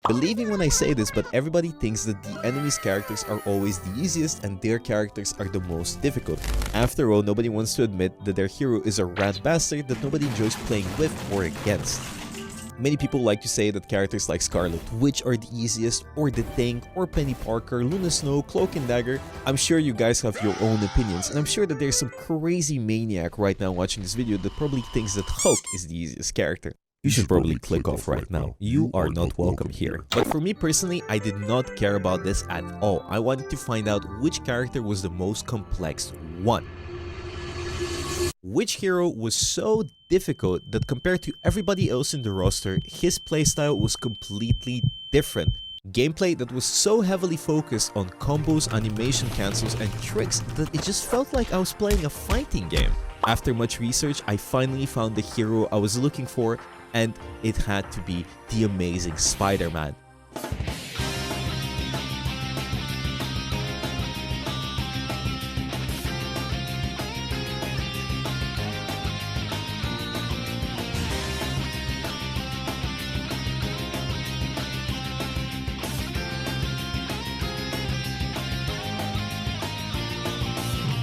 Believe me when I say this, but everybody thinks that the enemy's characters are always the easiest and their characters are the most difficult. After all, nobody wants to admit that their hero is a rat bastard that nobody enjoys playing with or against. Many people like to say that characters like Scarlet Witch are the easiest, or The Thing, or Penny Parker, Luna Snow, Cloak and Dagger. I'm sure you guys have your own opinions, and I'm sure that there's some crazy maniac right now watching this video that probably thinks that Hulk is the easiest character. You should probably click off right now. You are not welcome here. But for me personally, I did not care about this at all. I wanted to find out which character was the most complex one. Which hero was so difficult that compared to everybody else in the roster, his playstyle was completely different. Gameplay that was so heavily focused on combos, animation cancels, and tricks that it just felt like I was playing a fighting game. After much research, I finally found the hero I was looking for, and it had to be the amazing Spider-Man.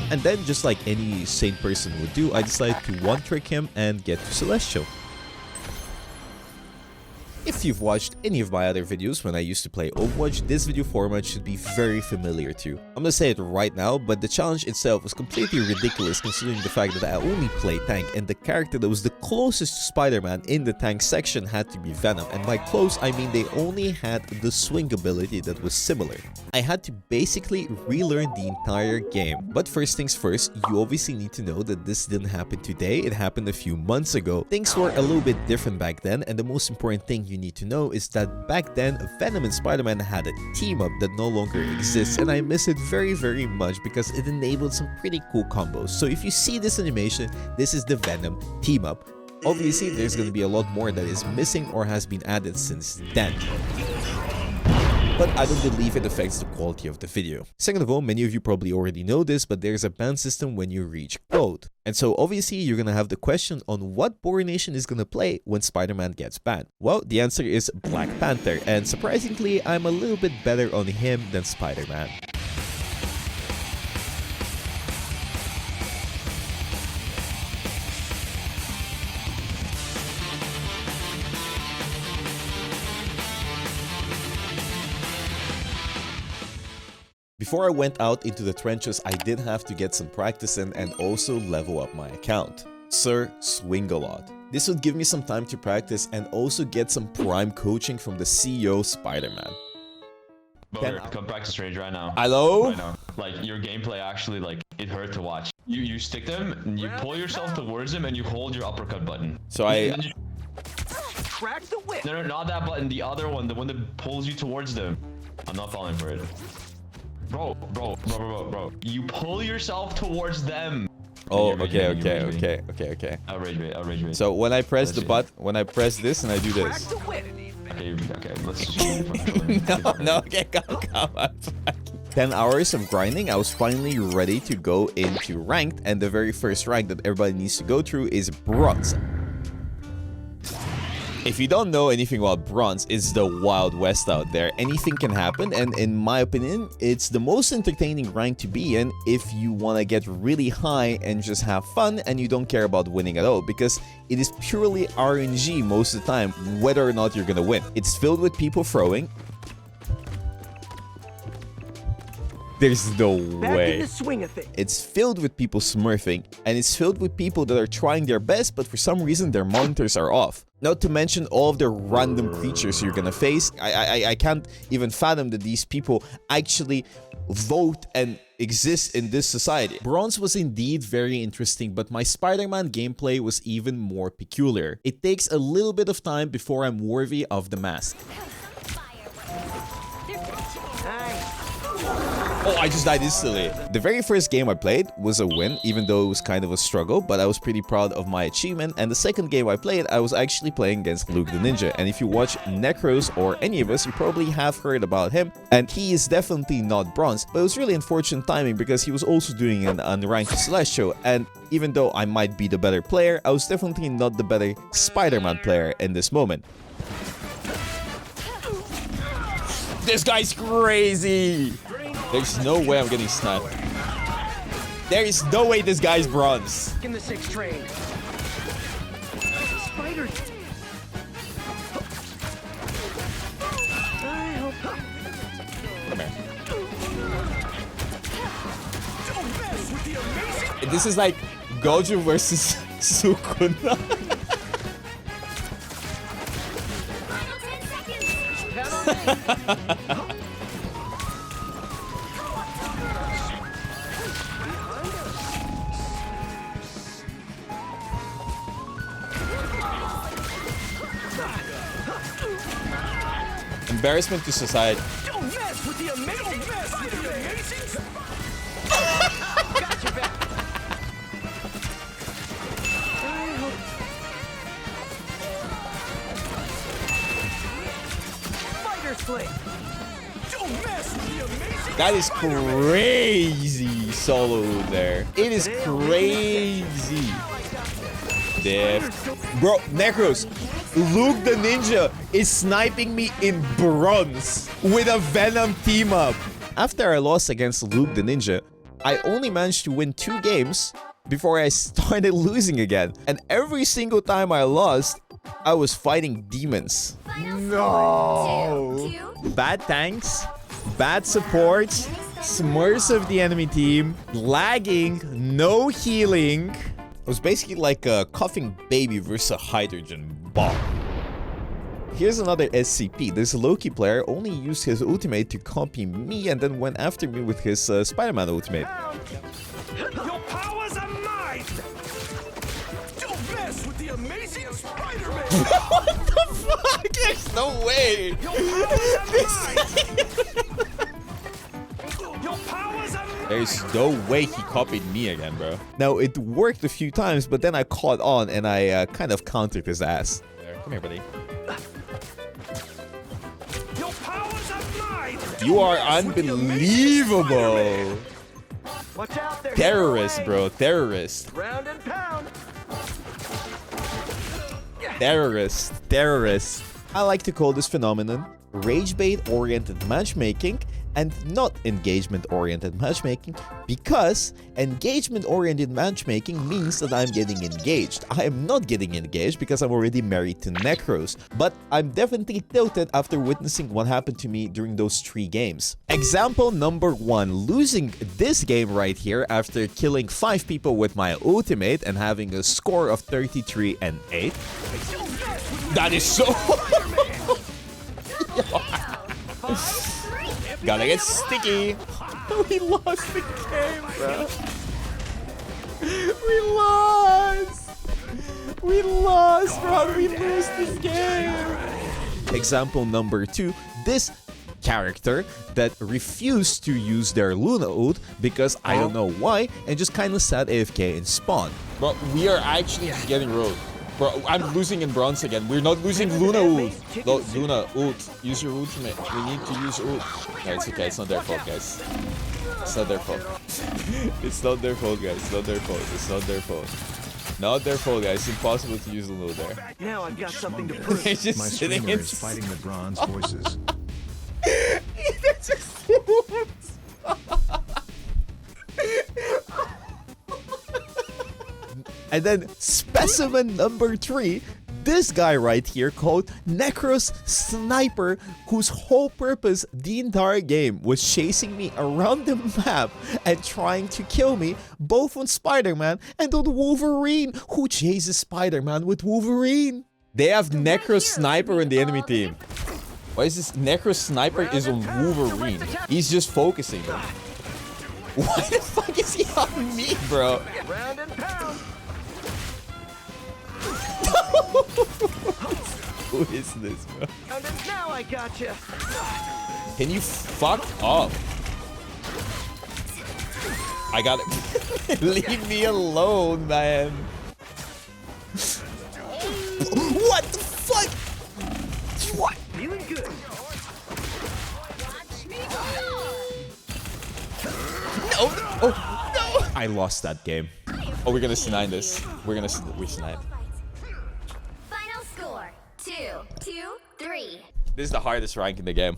And then, just like any sane person would do, I decided to one-trick him and get to Celestial. If you've watched any of my other videos when I used to play Overwatch, this video format should be very familiar to you. I'm gonna say it right now, but the challenge itself was completely ridiculous considering the fact that I only play tank, and the character that was the closest to Spider-Man in the tank section had to be Venom, and by close I mean they only had the swing ability that was similar. I had to basically relearn the entire game. But first things first, you obviously need to know that this didn't happen today, it happened a few months ago. Things were a little bit different back then, and the most important thing you need to know is that back then Venom and Spider-Man had a team up that no longer exists, and I miss it very much because it enabled some pretty cool combos. So if you see this animation, this is the Venom team up. Obviously there's going to be a lot more that is missing or has been added since then, but I don't believe it affects the quality of the video. Second of all, many of you probably already know this, but there's a ban system when you reach gold. And so obviously you're gonna have the question on what Bogur Nation is gonna play when Spider-Man gets banned. Well, the answer is Black Panther, and surprisingly, I'm a little bit better on him than Spider-Man. Before I went out into the trenches, I did have to get some practice in and also level up my account. Sir, swing a lot. This would give me some time to practice and also get some prime coaching from the CEO Spider-Man. Bogur, come practice range right now. Hello? Right now. Like, your gameplay actually, like, it hurt to watch. You stick them, and you pull yourself towards them, and you hold your uppercut button. So Crack the whip. No, not that button, the other one, the one that pulls you towards them. I'm not falling for it. Bro. You pull yourself towards them. Oh, okay. Outrage rate. So when I press the button, when I press this and I do this. Okay, let's just No, okay, come. 10 hours of grinding, I was finally ready to go into ranked, and the very first rank that everybody needs to go through is bronze. If you don't know anything about bronze, it's the Wild West out there. Anything can happen, and in my opinion, it's the most entertaining rank to be in if you want to get really high and just have fun and you don't care about winning at all, because it is purely RNG most of the time whether or not you're gonna win. It's filled with people throwing. There's no way. It's filled with people smurfing, and it's filled with people that are trying their best, but for some reason their monitors are off. Not to mention all of the random creatures you're gonna face. I can't even fathom that these people actually vote and exist in this society. Bronze was indeed very interesting, but my Spider-Man gameplay was even more peculiar. It takes a little bit of time before I'm worthy of the mask. Oh, I just died instantly. The very first game I played was a win, even though it was kind of a struggle, but I was pretty proud of my achievement. And the second game I played, I was actually playing against Luke the Ninja. And if you watch Necros or any of us, you probably have heard about him. And he is definitely not bronze, but it was really unfortunate timing because he was also doing an Unranked Celestial. And even though I might be the better player, I was definitely not the better Spider-Man player in this moment. This guy's crazy. There's no way I'm getting sniped. There is no way this guy's bronze. In the 6 train. Spider. Come here. This is like Gojo versus Sukuna. Embarrassment to society. Don't mess with the amazing. Don't mess with the amazing. Got your back. Spider slate. Don't mess with the amazing. That is crazy solo there. It is crazy. Def. Bro, Necros. Luke the Ninja is sniping me in bronze with a Venom team up. After I lost against Luke the Ninja, I only managed to win 2 games before I started losing again. And every single time I lost, I was fighting demons. No! Bad tanks, bad supports, smurfs of the enemy team, lagging, no healing. It was basically like a coughing baby versus a hydrogen bomb. Here's another SCP. This Loki player only used his ultimate to copy me and then went after me with his Spider-Man ultimate. Your powers are mine. Don't mess with the amazing Spider-Man. What the fuck? There's no way. Your powers are mine. There's no way he copied me again, bro. Now, it worked a few times, but then I caught on and I kind of countered his ass. There, come here, buddy. Your powers are mine. You are unbelievable. Watch out there. Terrorist, bro. Terrorist. Round and pound. Terrorist. Terrorist. I like to call this phenomenon rage bait oriented matchmaking and not engagement oriented matchmaking, because engagement oriented matchmaking means that I'm getting engaged. I am not getting engaged because I'm already married to Necros, but I'm definitely tilted after witnessing what happened to me during those 3 games. Example number 1, losing this game right here after killing 5 people with my ultimate and having a score of 33 and 8. That is so... Gotta get sticky. We lost the game, bro. We lost. We lost, bro. We lose this game. Example number 2. This character that refused to use their Luna ult because I don't know why and just kind of sat AFK in spawn. Bro, we are actually getting rolled. Bro, I'm losing in bronze again. We're not losing Luna ult. No, Luna ult. Use your ultimate. We need to use ult. Yeah, it's okay. It's not their fault, guys. It's not their fault. It's not their fault, guys. It's not their fault. It's not their fault. Not their fault, guys. It's impossible to use Luna there. Now I've got something to prove. They're just My sitting streamer in... is fighting the bronze voices. That's just... And then specimen number 3, this guy right here called Necros Sniper, whose whole purpose the entire game was chasing me around the map and trying to kill me, both on Spider-Man and on Wolverine, who chases Spider-Man with Wolverine. They have Necros Sniper in the enemy team. Why is this Necros Sniper is on Wolverine? He's just focusing them. Why the fuck is he on me, bro? Round and pound. Who is this, bro? And now I got you. Can you fuck up? I got it. Leave me alone, man. What the fuck? What? Feeling good. No. Oh, no. I lost that game. Oh, we're gonna C9 this. We're gonna C9. Final score 2-2-3. This is the hardest rank in the game.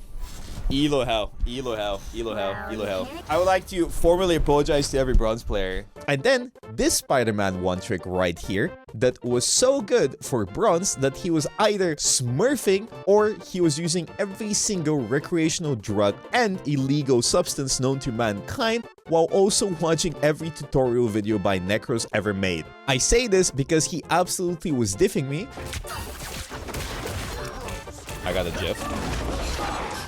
Elo hell, elo hell, elo hell, elo hell. I would like to formally apologize to every bronze player. And then this Spider-Man one trick right here that was so good for bronze that he was either smurfing or he was using every single recreational drug and illegal substance known to mankind while also watching every tutorial video by Necros ever made. I say this because he absolutely was diffing me. I got a GIF.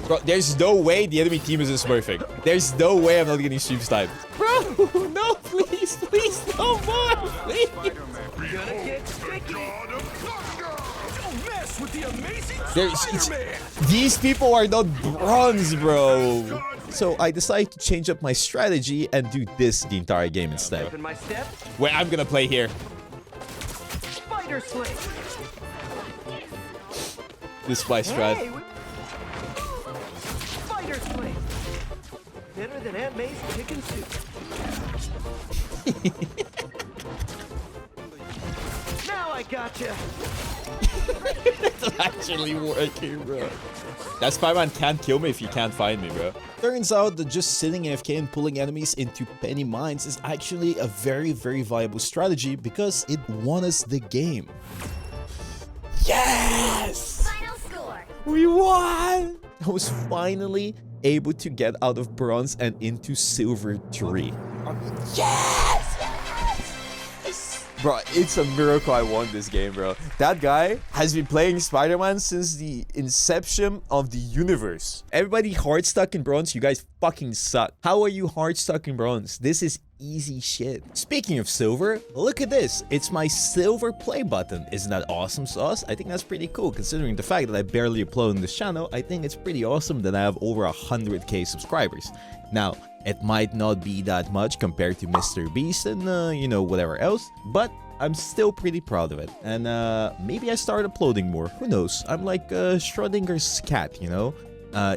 Bro, there's no way the enemy team is smurfing. There's no way I'm not getting stream sniped. Bro, no, please, please, no more, please. Gonna get sticky. Don't mess with the amazing Spider-Man. These people are not bronze, bro. So I decided to change up my strategy and do this the entire game instead. Open my step. Wait, I'm gonna play here. Spider Sling. This is my strat. Hey, Spider Sling. Better than Aunt May's chicken soup. Now I gotcha. It's actually working, bro. That Spider-Man can't kill me if he can't find me, bro. Turns out that just sitting AFK and pulling enemies into penny mines is actually a very, very viable strategy because it won us the game. Yes! Final score. We won! I was finally able to get out of bronze and into silver 3. Yes! Bro, it's a miracle I won this game, bro. That guy has been playing Spider-Man since the inception of the universe. Everybody hard stuck in bronze, you guys fucking suck. How are you hard stuck in bronze? This is easy shit. Speaking of silver, look at this. It's my silver play button. Isn't that awesome sauce? I think that's pretty cool considering the fact that I barely upload on this channel. I think it's pretty awesome that I have over 100k subscribers. Now, it might not be that much compared to Mr. Beast and, you know, whatever else, but I'm still pretty proud of it. And maybe I start uploading more. Who knows? I'm like Schrodinger's cat, you know?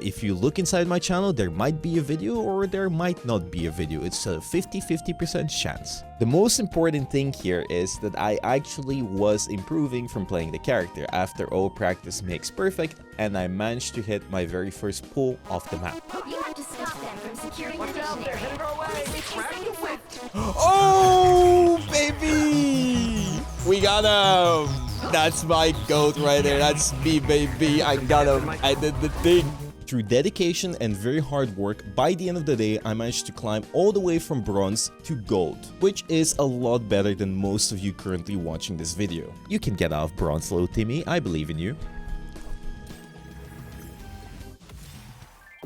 If you look inside my channel, there might be a video or there might not be a video. It's a 50-50% chance. The most important thing here is that I actually was improving from playing the character. After all, practice makes perfect, and I managed to hit my very first pull off the map. You have to stop them from securing the Watch out, they're mission headed our way. 60 Crack seconds the left. Oh, baby! We got him! That's my goat right there. That's me, baby. I got him. I did the thing. Through dedication and very hard work, by the end of the day, I managed to climb all the way from bronze to gold, which is a lot better than most of you currently watching this video. You can get out of bronze, little Timmy. I believe in you.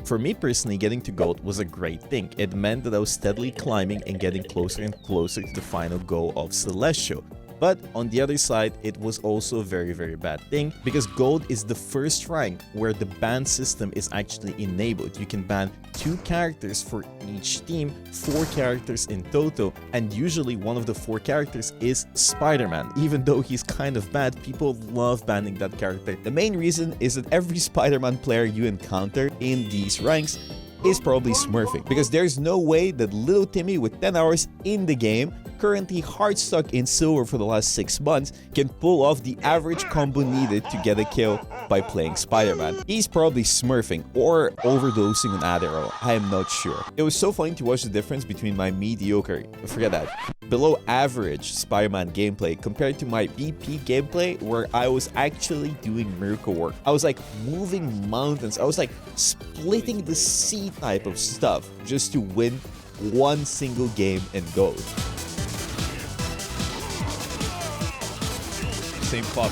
For me personally, getting to gold was a great thing. It meant that I was steadily climbing and getting closer and closer to the final goal of Celestial. But on the other side, it was also a very, very bad thing because gold is the first rank where the ban system is actually enabled. You can ban 2 characters for each team, 4 characters in total, and usually one of the 4 characters is Spider-Man. Even though he's kind of bad, people love banning that character. The main reason is that every Spider-Man player you encounter in these ranks is probably smurfing, because there's no way that little Timmy with 10 hours in the game, currently hard stuck in silver for the last 6 months, can pull off the average combo needed to get a kill by playing Spider-Man. He's probably smurfing or overdosing on Adderall, I am not sure. It was so funny to watch the difference between my mediocre, forget that, below average Spider-Man gameplay compared to my BP gameplay where I was actually doing miracle work. I was like moving mountains, I was like splitting the sea type of stuff just to win one single game in gold. Same fuck.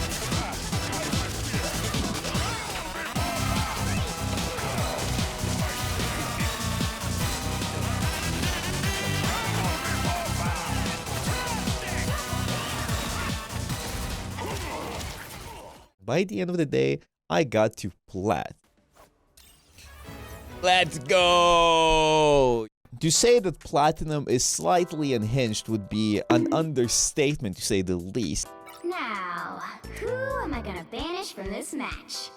By the end of the day, I got to plat. Let's go! To say that platinum is slightly unhinged would be an understatement to say the least. Now, who am I gonna banish from this match?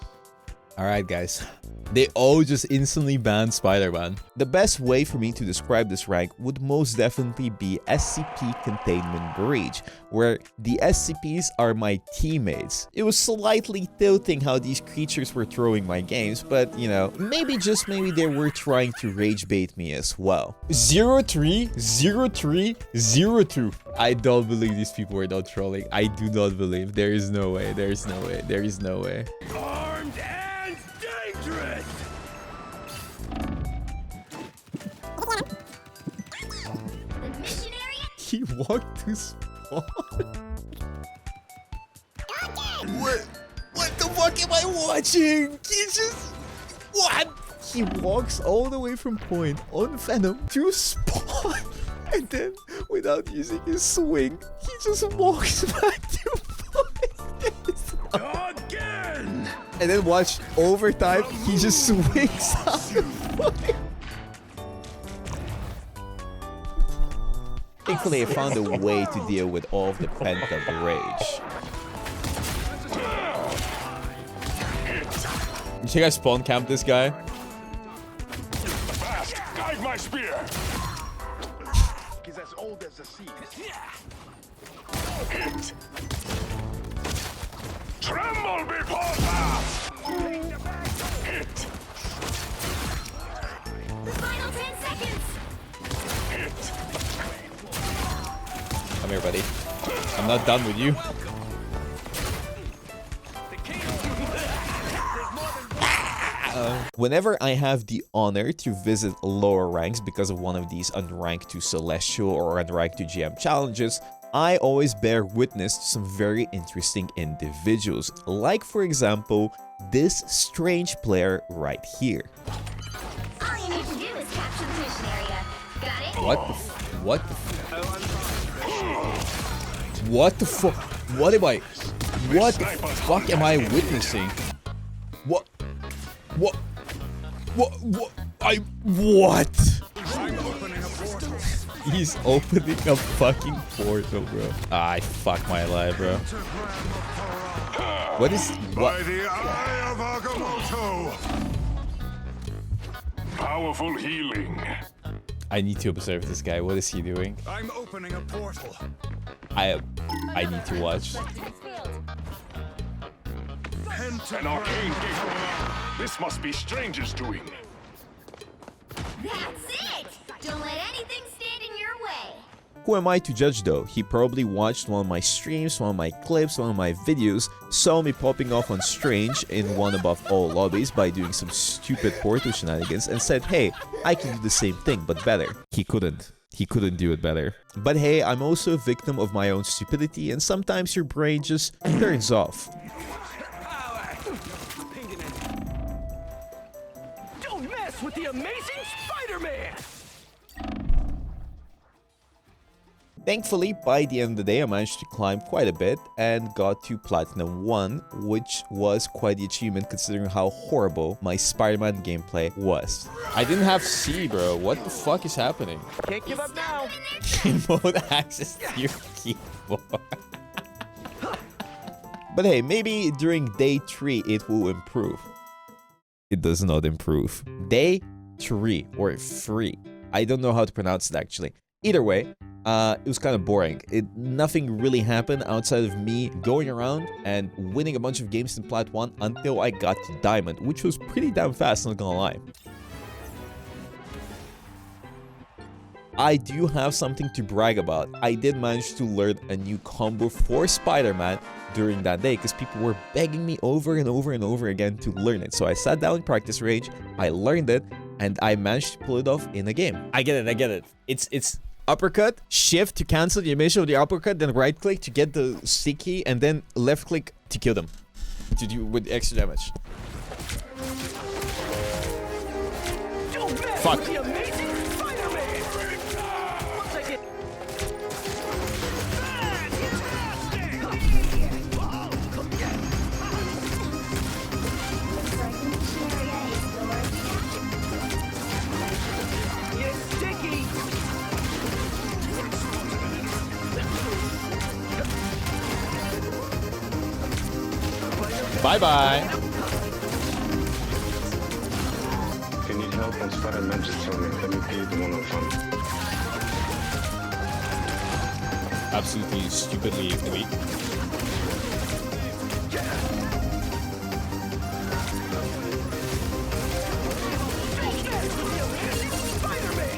Alright guys, they all just instantly banned Spider-Man. The best way for me to describe this rank would most definitely be SCP Containment Breach, where the SCPs are my teammates. It was slightly tilting how these creatures were throwing my games, but you know, maybe just maybe they were trying to rage bait me as well. 03, 03, 02. I don't believe these people were not trolling. I do not believe. There is no way. There is no way. There is no way. Armed and dangerous. The mission area? He walked to spawn. What the fuck am I watching? He just... What? He walks all the way from point on Venom to spawn. And then, without using his swing, he just walks back to point. Again. And then watch, overtime, he just swings out of point. Thankfully, I found a way to deal with all of the pent-up rage. You think I spawn camp this guy? Fast, guide my spear. Is as old as the sea. Hit. Tremble before fast. Hit. The final 10 seconds. Hit. Come here, buddy. I'm not done with you. Whenever I have the honor to visit lower ranks because of one of these Unranked to Celestial or Unranked to GM challenges, I always bear witness to some very interesting individuals, like for example, this strange player right here. All you need to do is capture the mission area. Got it? What the fuck? What am I? What the fuck am I witnessing? What? He's opening a fucking portal, bro. I fuck my life, bro. What is By what? the eye of Agamotto. Powerful healing. I need to observe this guy. What is he doing? I'm opening a portal. I need to watch. An arcane gateway. This must be strangers doing. That's it! Don't let anything stand in your way. Who am I to judge though? He probably watched one of my streams, one of my clips, one of my videos, saw me popping off on Strange in one above all lobbies by doing some stupid portal shenanigans and said, hey, I can do the same thing, but better. He couldn't. He couldn't do it better. But hey, I'm also a victim of my own stupidity, and sometimes your brain just turns off. Don't mess with the amazing Spider-Man. Thankfully, by the end of the day, I managed to climb quite a bit and got to Platinum 1, which was quite the achievement considering how horrible my Spider-Man gameplay was. I didn't have C, bro. What the fuck is happening? Can't give up now. Remote access to your keyboard. But hey, maybe during day 3 it will improve. It does not improve. Day 3 or 3. I don't know how to pronounce it actually. Either way, it was kind of boring. Nothing really happened outside of me going around and winning a bunch of games in Plat 1 until I got to Diamond, which was pretty damn fast, not gonna lie. I do have something to brag about. I did manage to learn a new combo for Spider-Man during that day because people were begging me over and over and over again to learn it. So I sat down in practice range, I learned it, and I managed to pull it off in a game. I get it. It's uppercut, shift to cancel the animation of the uppercut, then right click to get the stick key, and then left click to kill them. To do with extra damage. Fuck. The amazing Spider-Man. Once I get... It's sticky. Bye-bye. help on Spiderman, just tell me. Let me be the one on fun. Absolutely stupidly weak.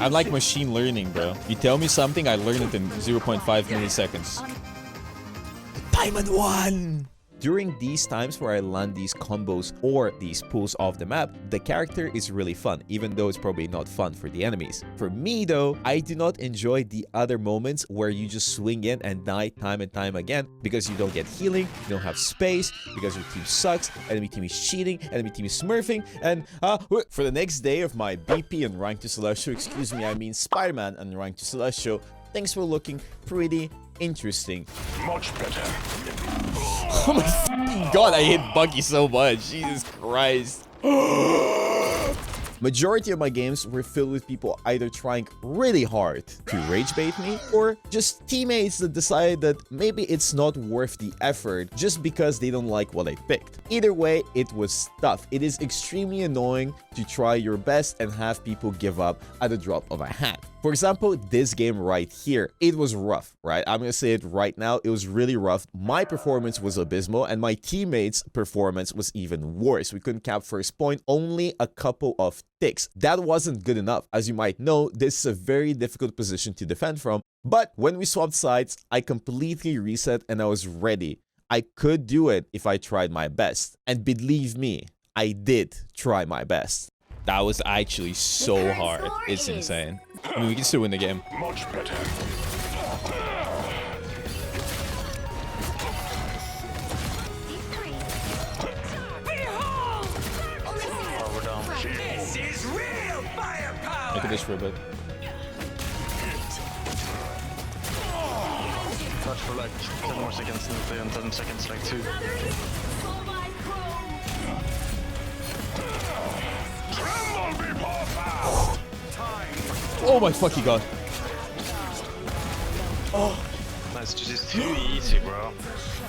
I'm like machine learning, bro. You tell me something, I learn it in 0.5 milliseconds. Diamond 1! During these times where I land these combos or these pulls off the map, the character is really fun, even though it's probably not fun for the enemies. For me though, I do not enjoy the other moments where you just swing in and die time and time again because you don't get healing, you don't have space, because your team sucks, enemy team is cheating, enemy team is smurfing, and for the next day of my BP Unranked to Celestial, excuse me, I mean Spider-Man Unranked to Celestial, things were looking pretty interesting. Much better. Oh my fucking god, I hate Buggy so much. Jesus Christ. Majority of my games were filled with people either trying really hard to rage bait me or just teammates that decide that maybe it's not worth the effort just because they don't like what I picked. Either way, it was tough. It is extremely annoying to try your best and have people give up at the drop of a hat. For example, this game right here, it was rough, right? I'm gonna say it right now, it was really rough. My performance was abysmal and my teammates' performance was even worse. We couldn't cap first point, only a couple of ticks. That wasn't good enough. As you might know, this is a very difficult position to defend from, but when we swapped sides, I completely reset and I was ready. I could do it if I tried my best. And believe me, I did try my best. That was actually so hard. It's insane. I mean, we can still win the game. Much better. This is real firepower. Look at this for a bit. Touch for like 10 more seconds and 10 seconds, like 2. Oh my fucking god. Oh. Nice, just too easy, bro.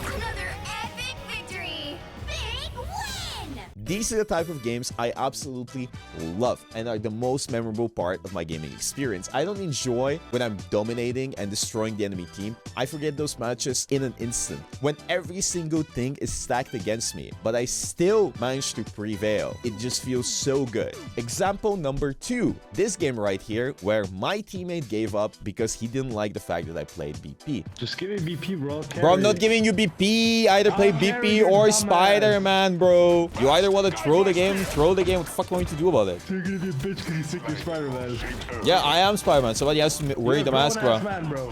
Another epic victory! Big win! These are the type of games I absolutely love and are the most memorable part of my gaming experience. I don't enjoy when I'm dominating and destroying the enemy team. I forget those matches in an instant. When every single thing is stacked against me, but I still manage to prevail. It just feels so good. Example number 2. This game right here, where my teammate gave up because he didn't like the fact that I played BP. Just give me BP, bro. Bro, I'm not giving you BP. Either play BP or Spider-Man, bro. You either want to throw the game, what the fuck are you going to do about it? You're gonna be a bitch because you think you're Spider-Man. Yeah, I am Spider-Man. Somebody has to wear the mask, bro.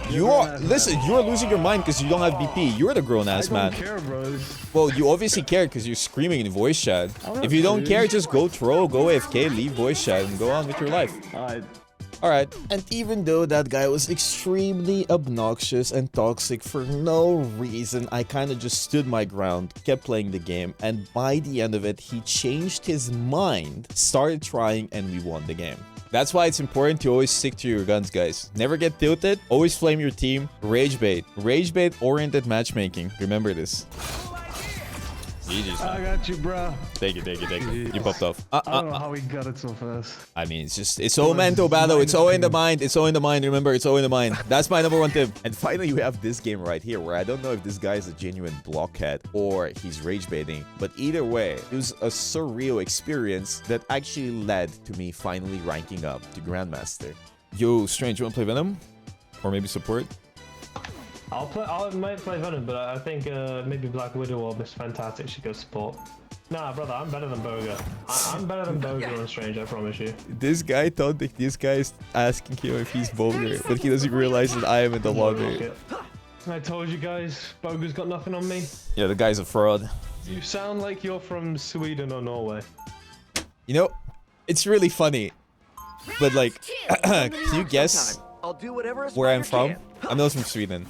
You are, listen, you're losing your mind because you don't have BP. You're the grown-ass man. I don't care, bro. Well, you obviously care because you're screaming in voice chat. If you don't care, just go troll, go AFK, leave voice chat, and go on with your life. Alright, and even though that guy was extremely obnoxious and toxic for no reason, I kind of just stood my ground, kept playing the game, and by the end of it, he changed his mind, started trying, and we won the game. That's why it's important to always stick to your guns, guys. Never get tilted, always flame your team, rage bait oriented matchmaking. Remember this. GG's, man. I got you, bro. Thank you. You popped off. I don't know how we got it so fast. I mean, it's all mental battle. It's all in the mind. Remember, it's all in the mind. That's my number 1 tip. And finally, we have this game right here where I don't know if this guy is a genuine blockhead or he's rage baiting. But either way, it was a surreal experience that actually led to me finally ranking up to Grandmaster. Yo, Strange, you want to play Venom? Or maybe support? I might play Venom, but I think maybe Black Widow or Miss Fantastic should go support. Nah, brother, I'm better than Bogur. I'm better than Bogur and Strange, I promise you. This guy thought that this guy is asking him if he's Bogur, but he doesn't realize that I am in the lobby. I told you guys, Bogur's got nothing on me. Yeah, the guy's a fraud. You sound like you're from Sweden or Norway. You know, it's really funny, but like, can you guess where I'm from? I'm not from Sweden.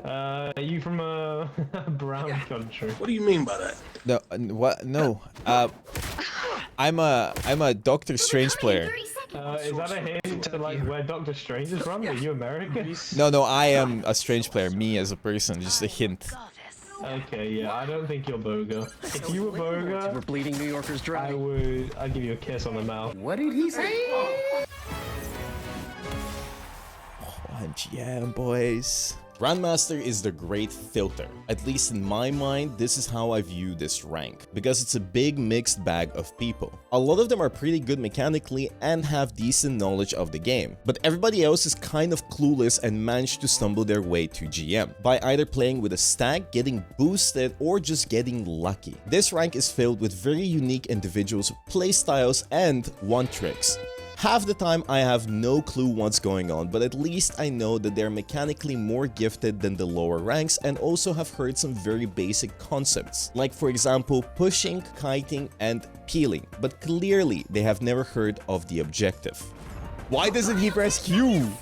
Are you from a brown country? What do you mean by that? No, what? No. I'm a Doctor Strange player. Is that a hint to like where Doctor Strange is from? Are you American? No, I am a Strange player. Me as a person, just a hint. Okay, yeah, I don't think you're bogur. If you were bogur, We're bleeding New Yorkers dry. I'd give you a kiss on the mouth. What did he say? OMGM, boys. Grandmaster is the great filter. At least in my mind, this is how I view this rank, because it's a big mixed bag of people. A lot of them are pretty good mechanically and have decent knowledge of the game, but everybody else is kind of clueless and managed to stumble their way to GM by either playing with a stack, getting boosted, or just getting lucky. This rank is filled with very unique individuals, playstyles, and one tricks. Half the time I have no clue what's going on, but at least I know that they're mechanically more gifted than the lower ranks and also have heard some very basic concepts, like for example pushing, kiting, and peeling, but clearly they have never heard of the objective. Why doesn't he press Q?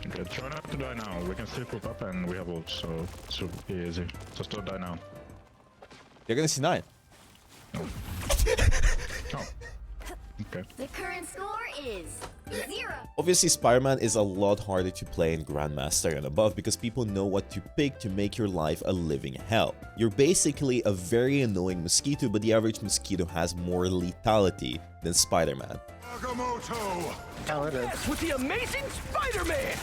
Okay, try not to die now. We can still put up and we have ult, so it should be easy. Just don't die now. You're gonna see 9. No. Oh. Okay. The current score is 0. Obviously, Spiderman is a lot harder to play in Grandmaster and above because people know what to pick to make your life a living hell. You're basically a very annoying mosquito, but the average mosquito has more lethality than Spiderman. With the amazing Spider-Man!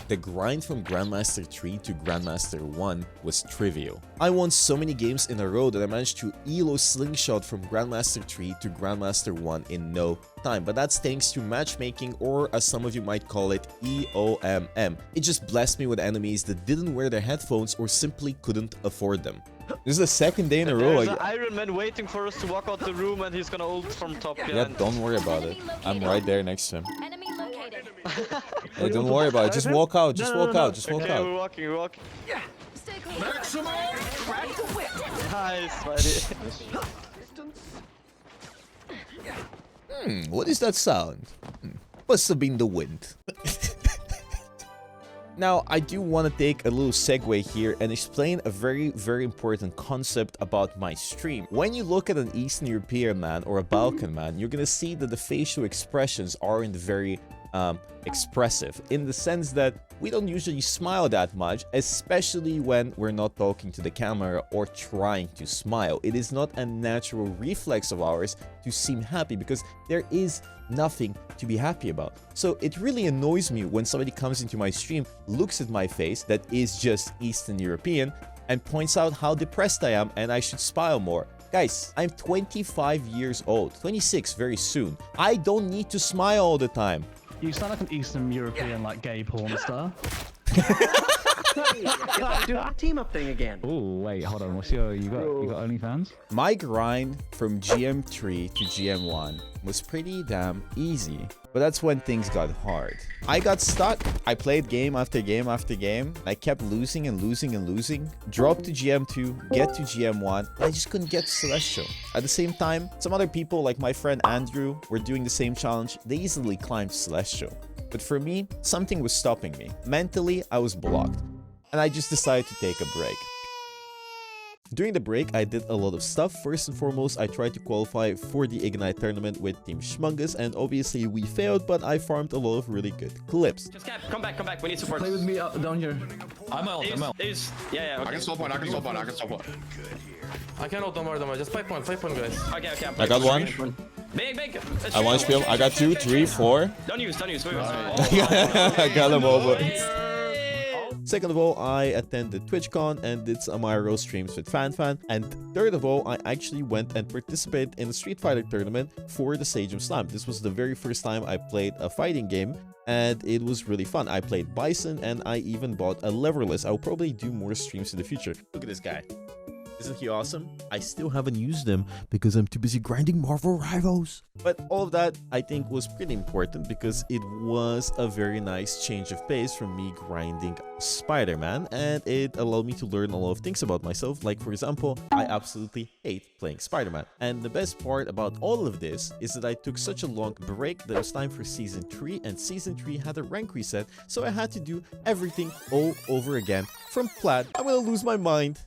The grind from Grandmaster 3 to Grandmaster 1 was trivial. I won so many games in a row that I managed to ELO slingshot from Grandmaster 3 to Grandmaster 1 in no time, but that's thanks to matchmaking, or as some of you might call it, EOMM. It just blessed me with enemies that didn't wear their headphones or simply couldn't afford them. This is the second day in a row. There's an Iron Man waiting for us to walk out the room and he's gonna ult from top behind. Yeah, don't worry about it. I'm right there next to him. Enemy located. Hey, don't worry about it. Just walk out. Just walk out. Just walk Okay, out. we're walking. Stay close. Crack the whip! Nice, Spidey. What is that sound? Must have been the wind. Now, I do want to take a little segue here and explain a very, very important concept about my stream. When you look at an Eastern European man or a Balkan man, you're gonna see that the facial expressions aren't very expressive, in the sense that we don't usually smile that much, especially when we're not talking to the camera or trying to smile. It is not a natural reflex of ours to seem happy because there is nothing to be happy about. So it really annoys me when somebody comes into my stream, looks at my face that is just Eastern European, and points out how depressed I am and I should smile more. Guys, I'm 25 years old, 26 very soon. I don't need to smile all the time. You sound like an Eastern European, like gay porn star. Do a team up thing again. Oh wait, hold on. What's your you got OnlyFans? My grind from GM3 to GM1 was pretty damn easy, but that's when things got hard. I got stuck. I played game after game after game. I kept losing and losing and losing. Dropped to GM2, get to GM1. I just couldn't get to Celestial. At the same time, some other people like my friend Andrew were doing the same challenge. They easily climbed Celestial. But for me, something was stopping me. Mentally, I was blocked. And I just decided to take a break. During the break, I did a lot of stuff. First and foremost, I tried to qualify for the Ignite tournament with Team Schmungus, and obviously we failed, but I farmed a lot of really good clips. Just Cap, come back. We need support. Play with me up down here. I'm out. Yeah. Okay. I can stop one. I can stop one. I can ult, don't worry. Just 5 point, guys. Okay. I got one. Big. I want to spiel. I got 2, 3, 4. Don't use. Wait. I got them all, but... Second of all, I attended TwitchCon and did some IRL streams with FanFan. And third of all, I actually went and participated in a Street Fighter tournament for the Sage of Slime. This was the very first time I played a fighting game, and it was really fun. I played Bison, and I even bought a leverless. I'll probably do more streams in the future. Look at this guy. Isn't he awesome? I still haven't used them because I'm too busy grinding Marvel Rivals. But all of that, I think, was pretty important because it was a very nice change of pace from me grinding Spider-Man, and it allowed me to learn a lot of things about myself. Like, for example, I absolutely hate playing Spider-Man. And the best part about all of this is that I took such a long break that it was time for Season 3, and Season 3 had a rank reset, so I had to do everything all over again from Plat. I'm gonna lose my mind.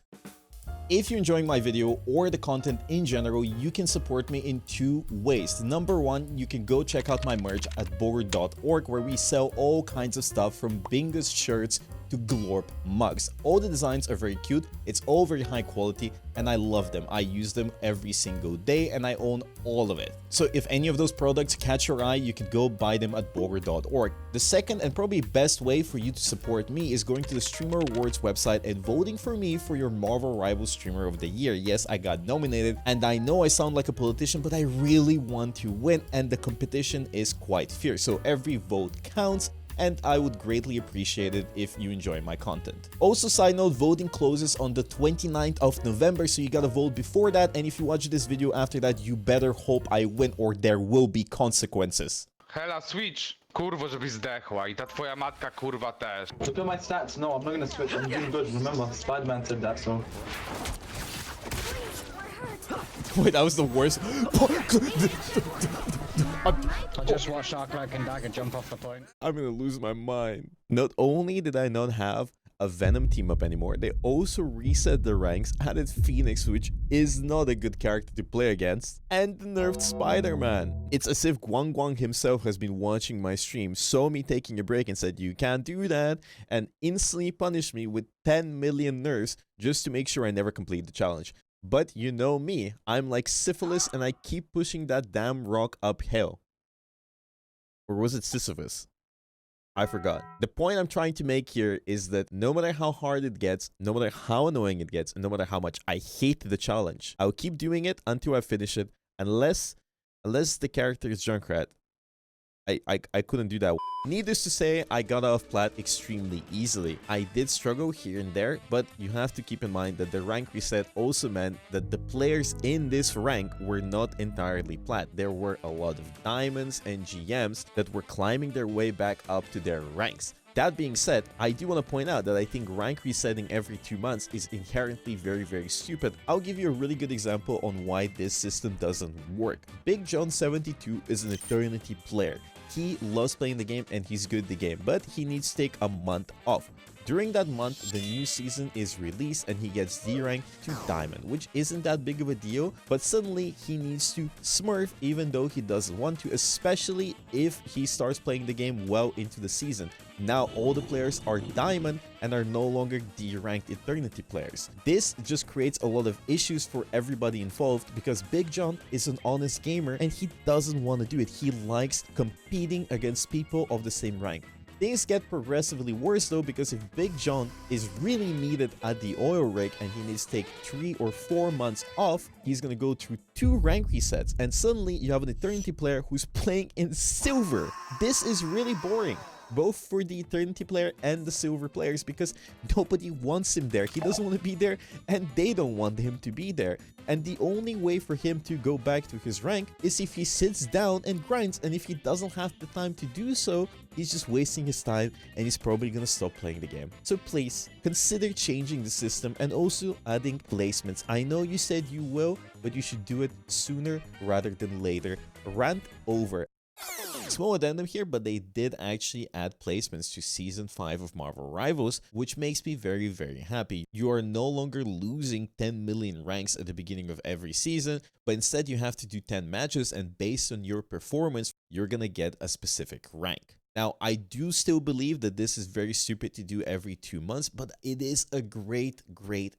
If you're enjoying my video or the content in general, you can support me in 2 ways. Number 1, you can go check out my merch at bogur.org, where we sell all kinds of stuff from Bingus shirts to glorp mugs. All the designs are very cute, it's all very high quality, and I love them. I use them every single day and I own all of it. So if any of those products catch your eye, you can go buy them at bogur.org. The second and probably best way for you to support me is going to the Streamer Awards website and voting for me for your Marvel Rivals Streamer of the Year. Yes, I got nominated, and I know I sound like a politician, but I really want to win, and the competition is quite fierce. So every vote counts, and I would greatly appreciate it if you enjoy my content. Also, side note, voting closes on the 29th of November, so you gotta vote before that, and if you watch this video after that, you better hope I win or there will be consequences. Hela, switch! Kurwo, żebyś zdechła i ta twoja matka kurwa też. Look at my stats. No, I'm not gonna switch. I'm doing good. Remember, Spiderman said that, so. Wait, that was the worst. I just watched Shark and Dagger jump off the point. I'm gonna lose my mind. Not only did I not have a Venom team up anymore, they also reset the ranks, added Phoenix, which is not a good character to play against, and nerfed Spider-Man. It's as if Guang himself has been watching my stream, saw me taking a break and said, "You can't do that," and instantly punished me with 10 million nerfs just to make sure I never complete the challenge. But you know me, I'm like syphilis and I keep pushing that damn rock uphill. Or was it Sisyphus? I forgot. The point I'm trying to make here is that no matter how hard it gets, no matter how annoying it gets, and no matter how much I hate the challenge, I'll keep doing it until I finish it, unless the character is Junkrat. I couldn't do that. Needless to say, I got off plat extremely easily. I did struggle here and there, but you have to keep in mind that the rank reset also meant that the players in this rank were not entirely plat. There were a lot of diamonds and GMs that were climbing their way back up to their ranks. That being said, I do want to point out that I think rank resetting every 2 months is inherently very stupid. I'll give you a really good example on why this system doesn't work. Big John 72 is an eternity player. He loves playing the game and he's good at the game, but he needs to take a month off. During that month, the new season is released and he gets D-rank to Diamond, which isn't that big of a deal, but suddenly he needs to smurf even though he doesn't want to, especially if he starts playing the game well into the season. Now all the players are Diamond and are no longer D-ranked Eternity players. This just creates a lot of issues for everybody involved because Big John is an honest gamer and he doesn't want to do it. He likes competing against people of the same rank. Things get progressively worse though, because if Big John is really needed at the oil rig and he needs to take 3 or 4 months off, he's gonna go through 2 rank resets and suddenly you have an Eternity player who's playing in silver. This is really boring, both for the Eternity player and the silver players, because nobody wants him there. He doesn't want to be there and they don't want him to be there. And the only way for him to go back to his rank is if he sits down and grinds, and if he doesn't have the time to do so, he's just wasting his time and he's probably gonna stop playing the game. So please consider changing the system and also adding placements. I know you said you will, but you should do it sooner rather than later. Rant over. Small addendum here, but they did actually add placements to Season 5 of Marvel Rivals, which makes me very happy. You are no longer losing 10 million ranks at the beginning of every season, but instead you have to do 10 matches, and based on your performance, you're gonna get a specific rank. Now, I do still believe that this is very stupid to do every 2 months, but it is a great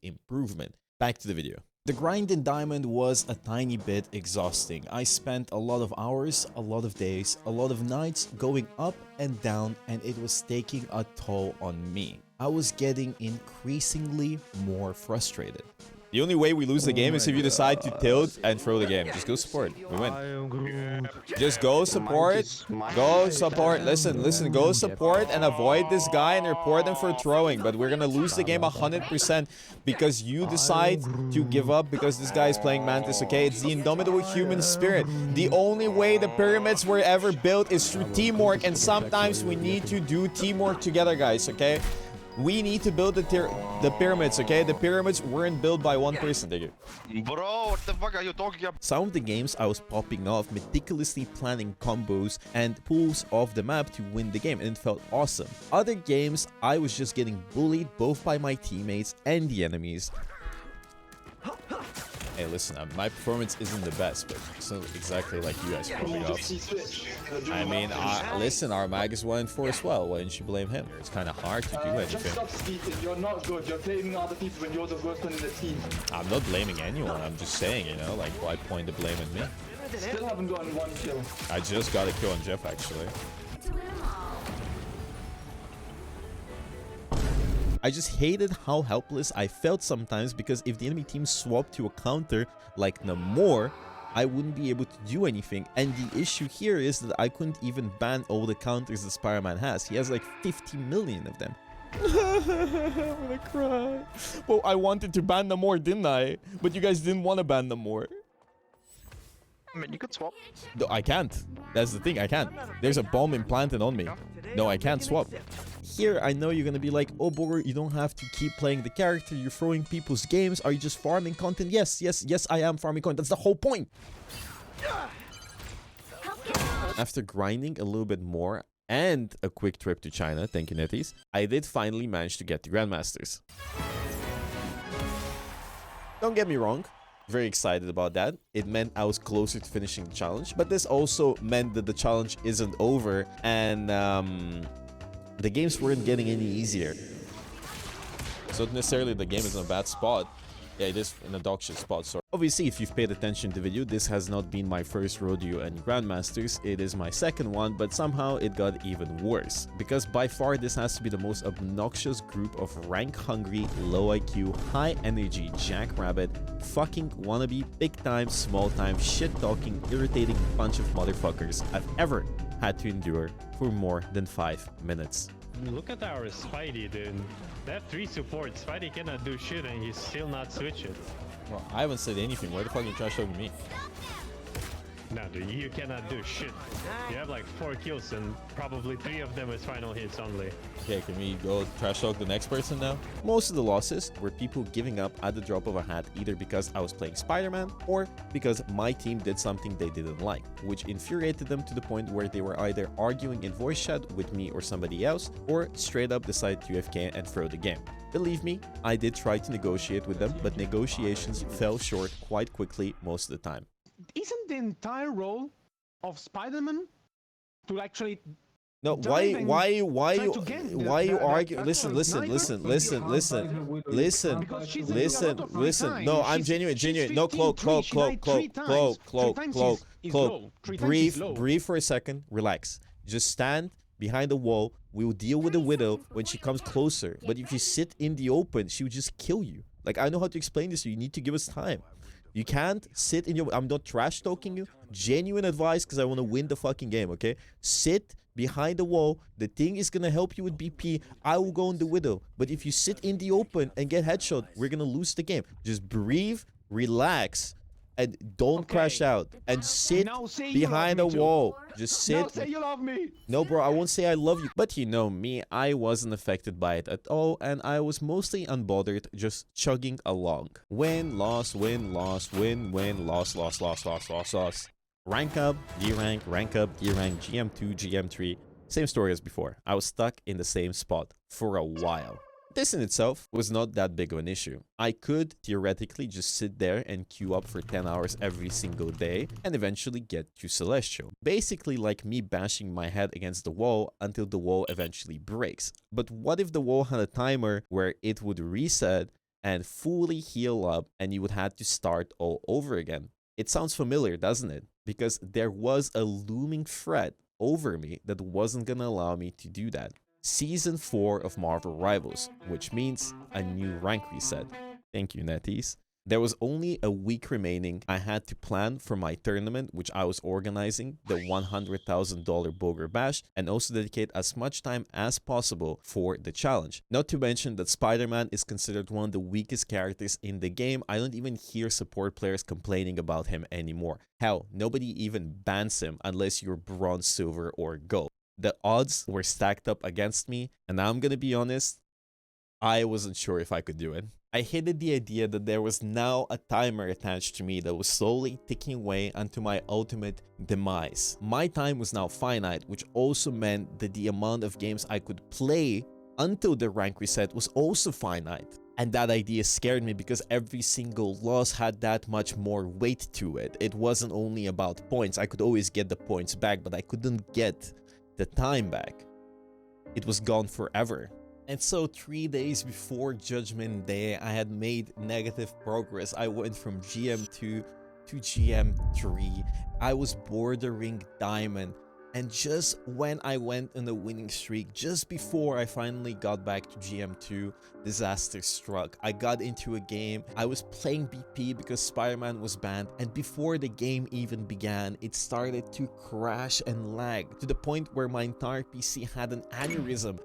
improvement. Back to the video. The grind in Diamond was a tiny bit exhausting. I spent a lot of hours, a lot of days, a lot of nights going up and down, and it was taking a toll on me. I was getting increasingly more frustrated. The only way we lose the game is if you decide to tilt and throw the game. Just go support. We win. Just go support. Go support. Listen. Go support and avoid this guy and report him for throwing. But we're gonna lose the game 100% because you decide to give up because this guy is playing Mantis, okay? It's the indomitable human spirit. The only way the pyramids were ever built is through teamwork, and sometimes we need to do teamwork together, guys, okay? We need to build the pyramids, okay? The pyramids weren't built by one person. Thank you. Bro, what the fuck are you talking about? Some of the games I was popping off, meticulously planning combos and pulls off the map to win the game, and it felt awesome. Other games, I was just getting bullied both by my teammates and the enemies. Hey, listen, my performance isn't the best, but it's not exactly like you guys put me up. I mean, listen, our mag is 1-4 as well. Why didn't you blame him? It's kind of hard to do anything. Just stop speaking. You're not good. You're blaming other people when you're the worst one in the team. I'm not blaming anyone. I'm just saying, you know, like, why point the blame at me? Still haven't gotten one kill. I just got a kill on Jeff, actually. I just hated how helpless I felt sometimes, because if the enemy team swapped to a counter like Namor, I wouldn't be able to do anything. And the issue here is that I couldn't even ban all the counters that Spider-Man has. He has like 50 million of them. I'm gonna cry. Well, I wanted to ban Namor, didn't I? But you guys didn't want to ban Namor. I mean, you could swap. No, I can't. That's the thing, I can't. There's a bomb implanted on me. No, I can't swap. Here, I know you're gonna be like, oh, bogur, you don't have to keep playing the character. You're throwing people's games. Are you just farming content? Yes, I am farming content. That's the whole point. After grinding a little bit more and a quick trip to China, thank you, Netties, I did finally manage to get the Grandmasters. Don't get me wrong. Very excited about that. It meant I was closer to finishing the challenge, but this also meant that the challenge isn't over, and the games weren't getting any easier. So not necessarily the game is in a bad spot. Yeah, it is in a dog shit spot. So obviously, if you've paid attention to the video, this has not been my first rodeo and Grandmasters. It is my second one, but somehow it got even worse. Because by far, this has to be the most obnoxious group of rank-hungry, low IQ, high-energy, jackrabbit, fucking wannabe, big-time, small-time, shit-talking, irritating bunch of motherfuckers I've ever had to endure for more than 5 minutes. Look at our Spidey, dude. They have 3 supports. Spidey cannot do shit and he's still not switch it. Well, I haven't said anything. Why the fuck are you trash talking me? No, dude, you cannot do shit. You have like 4 kills and probably 3 of them is final hits only. Okay, can we go trash talk the next person now? Most of the losses were people giving up at the drop of a hat, either because I was playing Spider-Man or because my team did something they didn't like, which infuriated them to the point where they were either arguing in voice chat with me or somebody else, or straight up decided to AFK and throw the game. Believe me, I did try to negotiate with them, but negotiations fell short quite quickly most of the time. Isn't the entire role of Spider-Man to actually... No, why you argue? Listen. No, I'm genuine. No, cloak. Breathe for a second. Relax. Just stand behind the wall. We will deal with the widow when she comes closer. But if you sit in the open, she will just kill you. Like, I know how to explain this to you. You need to give us time. You can't sit in your... I'm not trash talking you. Genuine advice, because I want to win the fucking game, okay? Sit behind the wall. The thing is going to help you with BP. I will go on the widow. But if you sit in the open and get headshot, we're going to lose the game. Just breathe, relax, and don't crash out. And sit behind the wall. Just sit. Now say you love me. No, bro, I won't say I love you. But you know me, I wasn't affected by it at all, and I was mostly unbothered, just chugging along. Win, loss, win, loss, win, loss. Rank up, D-rank, rank up, D-rank, GM2, GM3. Same story as before. I was stuck in the same spot for a while. This in itself was not that big of an issue. I could theoretically just sit there and queue up for 10 hours every single day and eventually get to Celestial. Basically like me bashing my head against the wall until the wall eventually breaks. But what if the wall had a timer where it would reset and fully heal up and you would have to start all over again? It sounds familiar, doesn't it? Because there was a looming threat over me that wasn't gonna allow me to do that. Season 4 of Marvel Rivals, which means a new rank reset. Thank you, Netties. There was only a week remaining. I had to plan for my tournament, which I was organizing, the $100,000 bogur bash, and also dedicate as much time as possible for the challenge. Not to mention that Spider-Man is considered one of the weakest characters in the game. I don't even hear support players complaining about him anymore. Hell, nobody even bans him unless you're bronze, silver, or gold. The odds were stacked up against me, and I'm gonna be honest, I wasn't sure if I could do it. I hated the idea that there was now a timer attached to me that was slowly ticking away unto my ultimate demise. My time was now finite, which also meant that the amount of games I could play until the rank reset was also finite. And that idea scared me because every single loss had that much more weight to it. It wasn't only about points. I could always get the points back, but I couldn't get the time back. It was gone forever. And so 3 days before Judgment Day, I had made negative progress. I went from GM2 to GM3. I was bordering Diamond. And just when I went on a winning streak, just before I finally got back to GM2, disaster struck. I got into a game. I was playing BP because Spiderman was banned. And before the game even began, it started to crash and lag to the point where my entire PC had an aneurysm.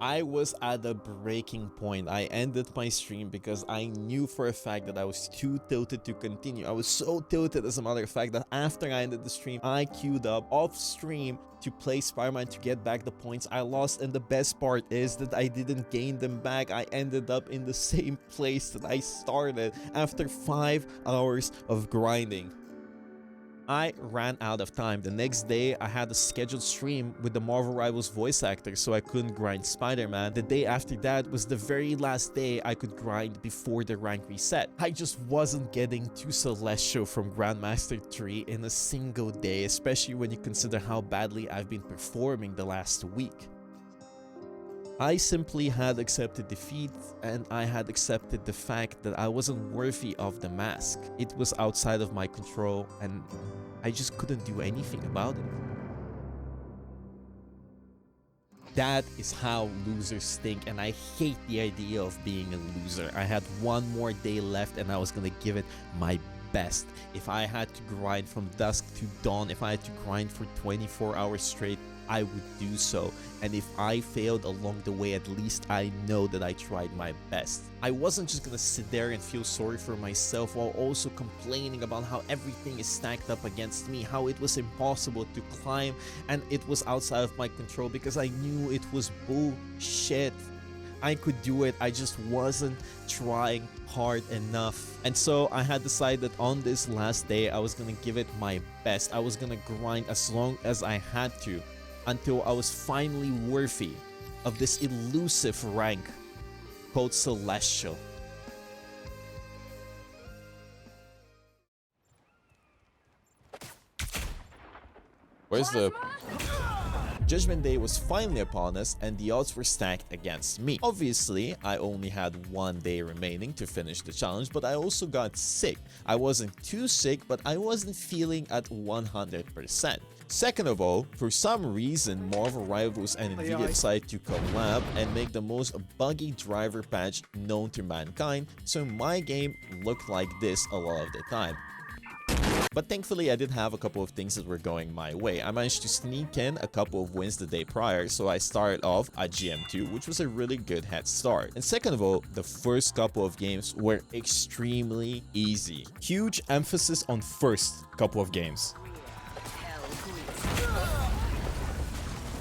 I was at a breaking point. I ended my stream because I knew for a fact that I was too tilted to continue. I was so tilted, as a matter of fact, that after I ended the stream, I queued up off stream to play Spider-Man to get back the points I lost. And the best part is that I didn't gain them back. I ended up in the same place that I started after 5 hours of grinding. I ran out of time. The next day, I had a scheduled stream with the Marvel Rivals voice actor, so I couldn't grind Spider-Man. The day after that was the very last day I could grind before the rank reset. I just wasn't getting to Celestial from Grandmaster 3 in a single day, especially when you consider how badly I've been performing the last week. I simply had accepted defeat, and I had accepted the fact that I wasn't worthy of the mask. It was outside of my control, and I just couldn't do anything about it. That is how losers think, and I hate the idea of being a loser. I had one more day left, and I was gonna give it my best. If I had to grind from dusk to dawn, if I had to grind for 24 hours straight, I would do so. And if I failed along the way, at least I know that I tried my best. I wasn't just gonna sit there and feel sorry for myself while also complaining about how everything is stacked up against me, how it was impossible to climb and it was outside of my control, because I knew it was bullshit. I could do it, I just wasn't trying hard enough. And so I had decided on this last day I was gonna give it my best. I was gonna grind as long as I had to, until I was finally worthy of this elusive rank called Celestial. Where's the... Judgment Day was finally upon us, and the odds were stacked against me. Obviously, I only had 1 day remaining to finish the challenge, but I also got sick. I wasn't too sick, but I wasn't feeling at 100%. Second of all, for some reason, Marvel Rivals and Nvidia decided to collab and make the most buggy driver patch known to mankind, so my game looked like this a lot of the time. But thankfully, I did have a couple of things that were going my way. I managed to sneak in a couple of wins the day prior, so I started off at GM2, which was a really good head start. And second of all, the first couple of games were extremely easy. Huge emphasis on first couple of games.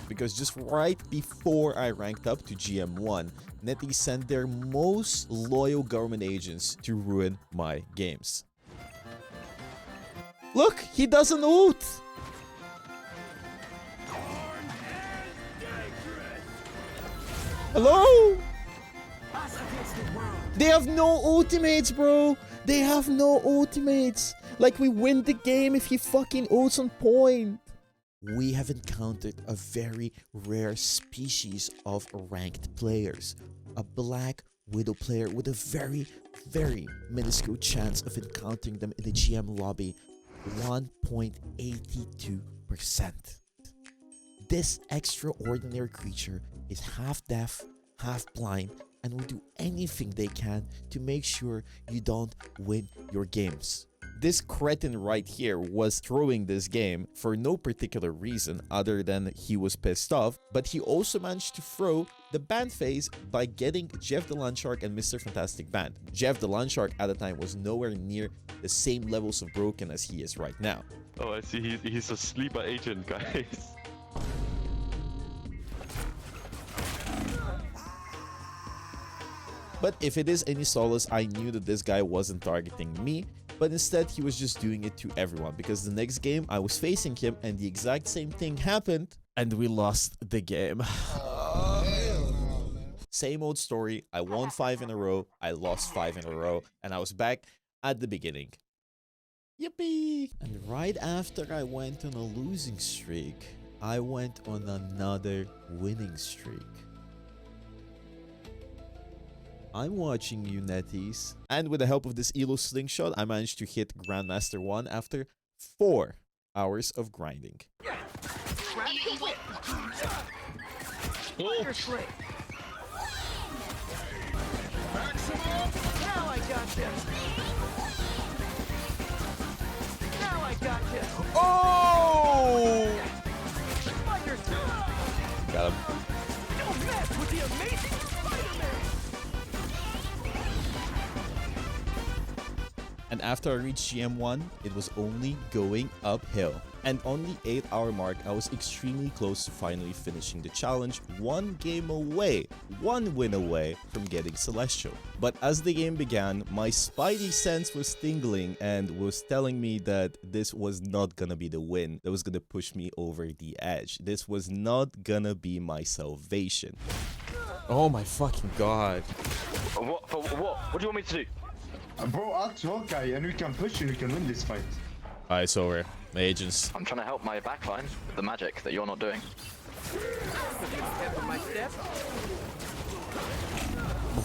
Because just right before I ranked up to GM1, NetEase sent their most loyal government agents to ruin my games. Look, he doesn't ult! Hello? They have no ultimates, bro! They have no ultimates! Like, we win the game if he fucking ults on point! We have encountered a very rare species of ranked players. A Black Widow player with a very, very minuscule chance of encountering them in the GM lobby. 1.82%. This extraordinary creature is half deaf, half blind, and will do anything they can to make sure you don't win your games. This cretin right here was throwing this game for no particular reason other than he was pissed off, but he also managed to throw the ban phase by getting Jeff the Landshark and Mr. Fantastic banned. Jeff the Landshark at the time was nowhere near the same levels of broken as he is right now. Oh, I see. He's a sleeper agent, guys. But if it is any solace, I knew that this guy wasn't targeting me, but instead he was just doing it to everyone, because the next game I was facing him and the exact same thing happened and we lost the game. Same old story. I won 5 in a row. I lost 5 in a row. And I was back at the beginning. Yippee! And right after I went on a losing streak, I went on another winning streak. I'm watching you, netties. And with the help of this Elo slingshot, I managed to hit Grandmaster 1 after 4 hours of grinding. Oh! Got him. Don't mess with the amazing Spider-Man! And after I reached GM1, it was only going uphill. And on the 8-hour mark, I was extremely close to finally finishing the challenge, 1 game away, 1 win away from getting Celestial. But as the game began, my spidey sense was tingling and was telling me that this was not gonna be the win that was gonna push me over the edge. This was not gonna be my salvation. Oh my fucking god. What? What do you want me to do? Bro, act Hawkeye and we can push and we can win this fight. Alright, it's over. My agents. I'm trying to help my backline with the magic that you're not doing.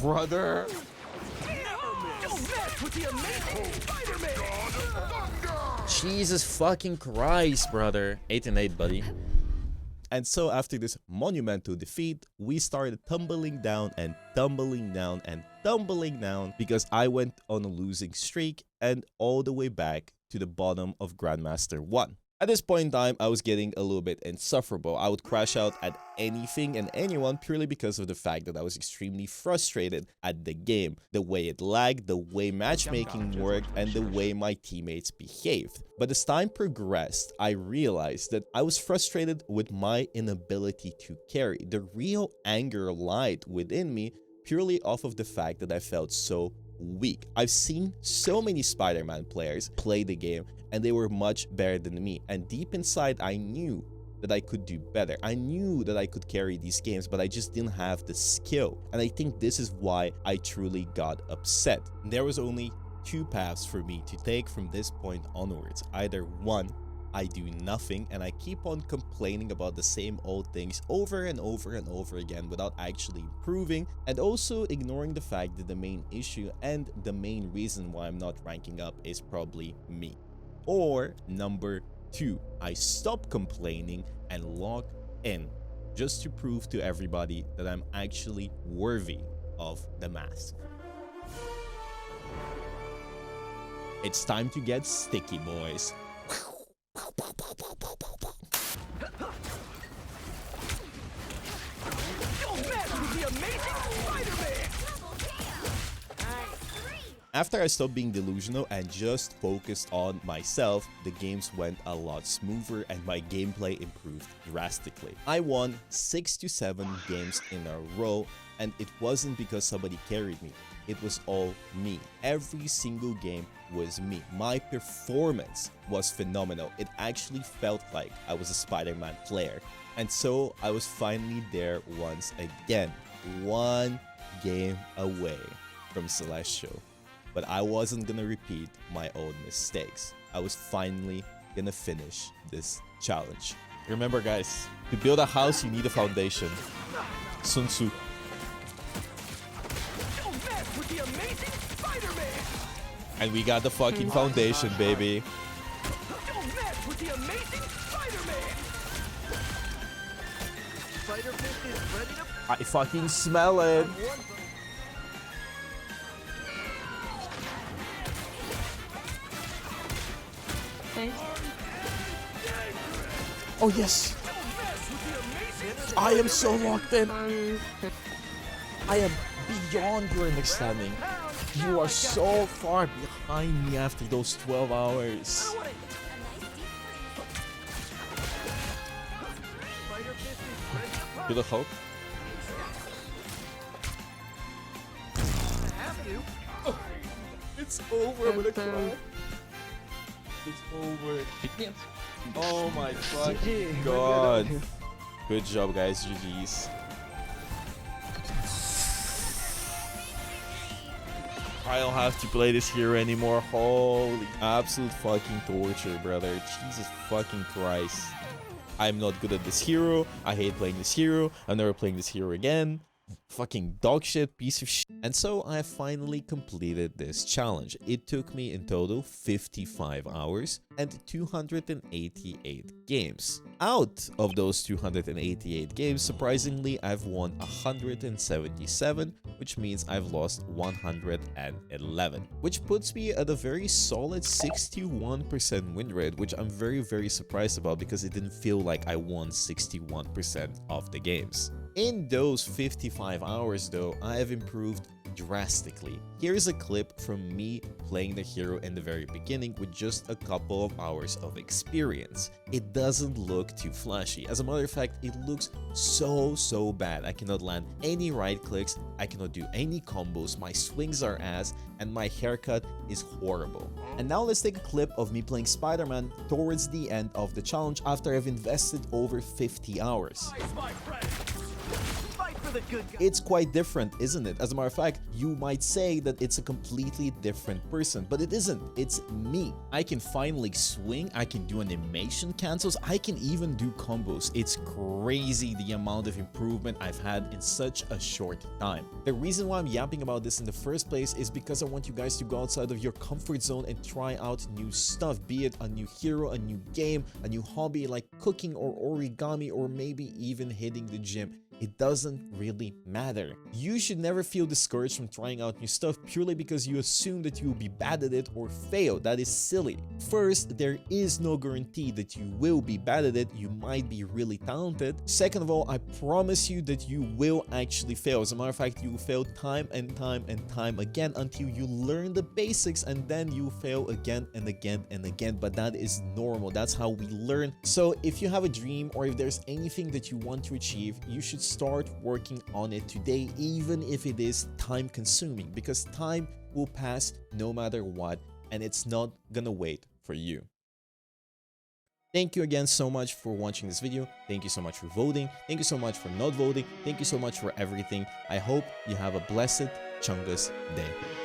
Brother. Don't mess with the amazing Spider-Man! Jesus fucking Christ, brother. 8 and 8, buddy. And so after this monumental defeat, we started tumbling down and tumbling down and tumbling down because I went on a losing streak and all the way back to the bottom of Grandmaster 1. At this point in time, I was getting a little bit insufferable. I would crash out at anything and anyone purely because of the fact that I was extremely frustrated at the game, the way it lagged, the way matchmaking worked, and the way my teammates behaved. But as time progressed, I realized that I was frustrated with my inability to carry. The real anger lied within me purely off of the fact that I felt so weak. I've seen so many Spider-Man players play the game and they were much better than me, and deep inside I knew that I could do better. I knew that I could carry these games, but I just didn't have the skill. And I think this is why I truly got upset. There was only 2 paths for me to take from this point onwards. Either 1, I do nothing and I keep on complaining about the same old things over and over and over again without actually improving, and also ignoring the fact that the main issue and the main reason why I'm not ranking up is probably me. Or number 2, I stop complaining and log in just to prove to everybody that I'm actually worthy of the mask. It's time to get sticky, boys. After I stopped being delusional and just focused on myself, the games went a lot smoother and my gameplay improved drastically. I won 6 to 7 games in a row, and it wasn't because somebody carried me. It was all me. Every single game was me. My performance was phenomenal. It actually felt like I was a Spider-Man player. And so I was finally there once again. 1 game away from Celestial. But I wasn't gonna repeat my own mistakes. I was finally gonna finish this challenge. Remember, guys, to build a house, you need a foundation. Sun Tzu. And we got the fucking foundation, baby. Don't mess with the amazing Spider-Man! Spider-Man is ready to... I fucking smell it. Oh yes! I am so locked in. I am beyond your understanding. You are so far behind me after those 12 hours. You look hope. Oh, it's over. I'm gonna cry. It's over. Oh my fucking god. Good job, guys. GG's. I don't have to play this hero anymore. Holy absolute fucking torture, brother. Jesus fucking Christ. I'm not good at this hero. I hate playing this hero. I'm never playing this hero again. Fucking dog shit, piece of shit. And so I finally completed this challenge. It took me in total 55 hours and 288 games. Out of those 288 games, surprisingly, I've won 177, which means I've lost 111, which puts me at a very solid 61% win rate, which I'm very surprised about because it didn't feel like I won 61% of the games. In those 55 hours though, I have improved drastically. Here's a clip from me playing the hero in the very beginning with just a couple of hours of experience. It doesn't look too flashy. As a matter of fact, it looks so bad. I cannot land any right clicks, I cannot do any combos, my swings are ass, and my haircut is horrible. And now let's take a clip of me playing Spider-Man towards the end of the challenge after I've invested over 50 hours. It's quite different, isn't it? As a matter of fact, you might say that it's a completely different person, but it isn't. It's me. I can finally swing, I can do animation cancels, I can even do combos. It's crazy the amount of improvement I've had in such a short time. The reason why I'm yapping about this in the first place is because I want you guys to go outside of your comfort zone and try out new stuff, be it a new hero, a new game, a new hobby like cooking or origami, or maybe even hitting the gym. It doesn't really matter. You should never feel discouraged from trying out new stuff purely because you assume that you will be bad at it or fail. That is silly. First, there is no guarantee that you will be bad at it. You might be really talented. Second of all, I promise you that you will actually fail. As a matter of fact, you will fail time and time again until you learn the basics, and then you fail again and again and again. But that is normal. That's how we learn. So if you have a dream or if there's anything that you want to achieve, you should start working on it today, even if it is time consuming, because time will pass no matter what, and it's not gonna wait for you. Thank you again so much for watching this video. Thank you so much for voting. Thank you so much for not voting. Thank you so much for everything. I hope you have a blessed Chungus day.